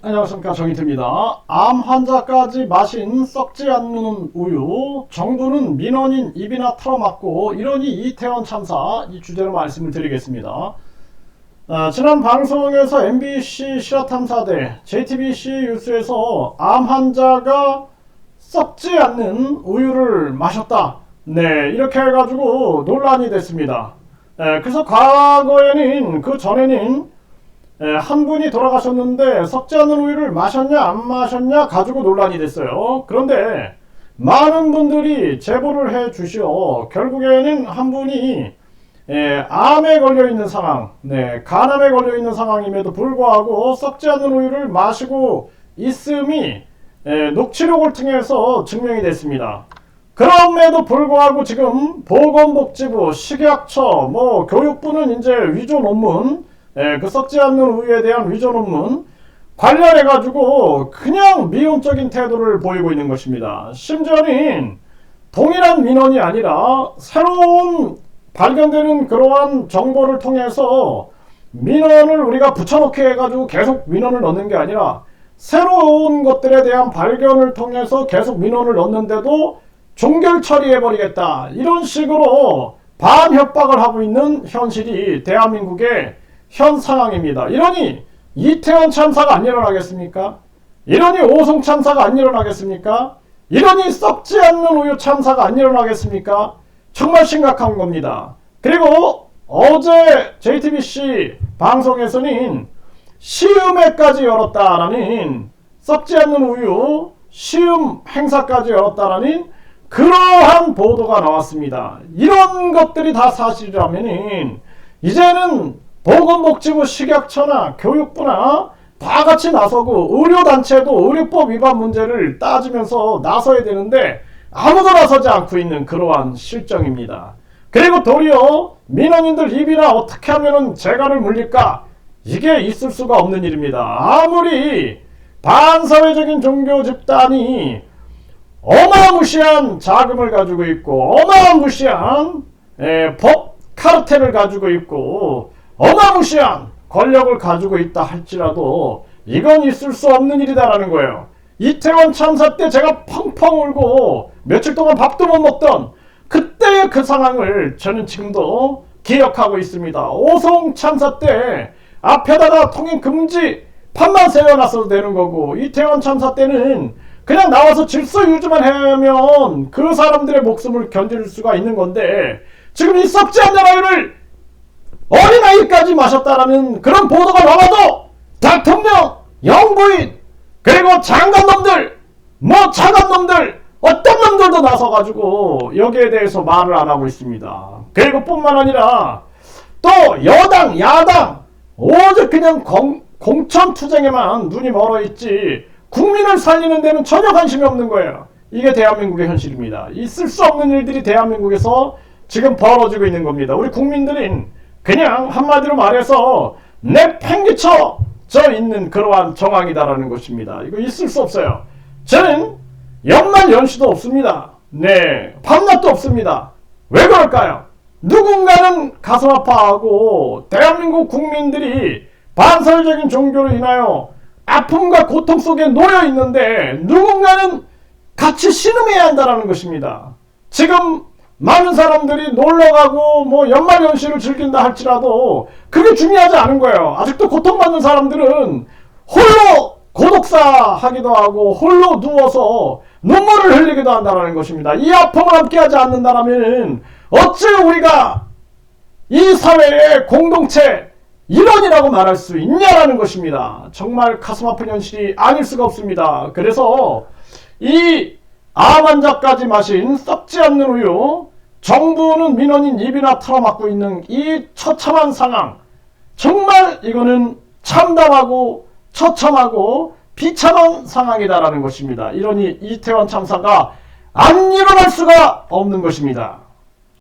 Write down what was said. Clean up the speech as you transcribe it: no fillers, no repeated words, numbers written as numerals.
안녕하십니까, 정인태입니다. 암 환자까지 마신 썩지 않는 우유, 정부는 민원인 입이나 털어맞고 이러니 이태원 참사, 이 주제로 말씀을 드리겠습니다. 지난 방송에서 MBC 실화탐사대, JTBC 뉴스에서 암 환자가 썩지 않는 우유를 마셨다, 이렇게 해가지고 논란이 됐습니다. 그래서 과거에는, 그 전에는 한 분이 돌아가셨는데 썩지 않은 우유를 마셨냐 안 마셨냐 가지고 논란이 됐어요. 그런데 많은 분들이 제보를 해 주시어 결국에는 한 분이 암에 걸려있는 상황, 간암에 걸려있는 상황임에도 불구하고 썩지 않는 우유를 마시고 있음이 녹취록을 통해서 증명이 됐습니다. 그럼에도 불구하고 지금 보건복지부, 식약처, 교육부는 이제 위조 논문, 그 썩지 않는 우유에 대한 위조 논문 관련해가지고 그냥 미온적인 태도를 보이고 있는 것입니다. 심지어는 동일한 민원이 아니라 새로운 발견되는 그러한 정보를 통해서 민원을 우리가 붙여넣기 해가지고 계속 민원을 넣는 게 아니라 새로운 것들에 대한 발견을 통해서 계속 민원을 넣는데도 종결 처리해버리겠다, 이런 식으로 반협박을 하고 있는 현실이 대한민국의 현 상황입니다. 이러니 이태원 참사가 안 일어나겠습니까? 이러니 오송 참사가 안 일어나겠습니까? 이러니 썩지 않는 우유 참사가 안 일어나겠습니까? 정말 심각한 겁니다. 그리고 어제 JTBC 방송에서는 시음회까지 열었다라는, 썩지 않는 우유 시음 행사까지 열었다라는 그러한 보도가 나왔습니다. 이런 것들이 다 사실이라면 이제는 보건복지부, 식약처나 교육부나 다 같이 나서고 의료단체도 의료법 위반 문제를 따지면서 나서야 되는데 아무도 나서지 않고 있는 그러한 실정입니다. 그리고 도리어 민원인들 입이나 어떻게 하면 재갈을 물릴까? 이게 있을 수가 없는 일입니다. 아무리 반사회적인 종교 집단이 어마무시한 자금을 가지고 있고 어마무시한 법 카르텔을 가지고 있고 어마무시한 권력을 가지고 있다 할지라도 이건 있을 수 없는 일이다라는 거예요. 이태원 참사 때 제가 펑펑 울고 며칠 동안 밥도 못 먹던 그때의 그 상황을 저는 지금도 기억하고 있습니다. 오송 참사 때 앞에다가 통행 금지 판만 세워놨어도 되는 거고, 이태원 참사 때는 그냥 나와서 질서 유지만 하면 그 사람들의 목숨을 견딜 수가 있는 건데, 지금 이 썩지 않는 아이를 어린아이까지 마셨다라는 그런 보도가 나와도 대통령, 영부인, 그리고 장관놈들, 차관놈들, 어떤 놈들도 나서가지고 여기에 대해서 말을 안 하고 있습니다. 그리고 뿐만 아니라 또 여당, 야당 오직 그냥 공천투쟁에만 눈이 멀어있지 국민을 살리는 데는 전혀 관심이 없는 거예요. 이게 대한민국의 현실입니다. 있을 수 없는 일들이 대한민국에서 지금 벌어지고 있는 겁니다. 우리 국민들은 그냥 한마디로 말해서 내팽개쳐져 있는 그러한 정황이다라는 것입니다. 이거 있을 수 없어요. 저는 연말 연시도 없습니다. 밤낮도 없습니다. 왜 그럴까요? 누군가는 가슴 아파하고 대한민국 국민들이 반사회적인 종교로 인하여 아픔과 고통 속에 놓여 있는데 누군가는 같이 신음해야 한다는 것입니다. 지금 많은 사람들이 놀러가고 연말연시를 즐긴다 할지라도 그게 중요하지 않은 거예요. 아직도 고통받는 사람들은 홀로 고독사 하기도 하고 홀로 누워서 눈물을 흘리기도 한다는 것입니다. 이 아픔을 함께하지 않는다면 어찌 우리가 이 사회의 공동체 일원이라고 말할 수 있냐라는 것입니다. 정말 가슴 아픈 현실이 아닐 수가 없습니다. 그래서 이 암 환자까지 마신 썩지 않는 우유, 정부는 민원인 입이나 털어막고 있는 이 처참한 상황, 정말 이거는 참담하고 처참하고 비참한 상황이다라는 것입니다. 이러니 이태원 참사가 안 일어날 수가 없는 것입니다.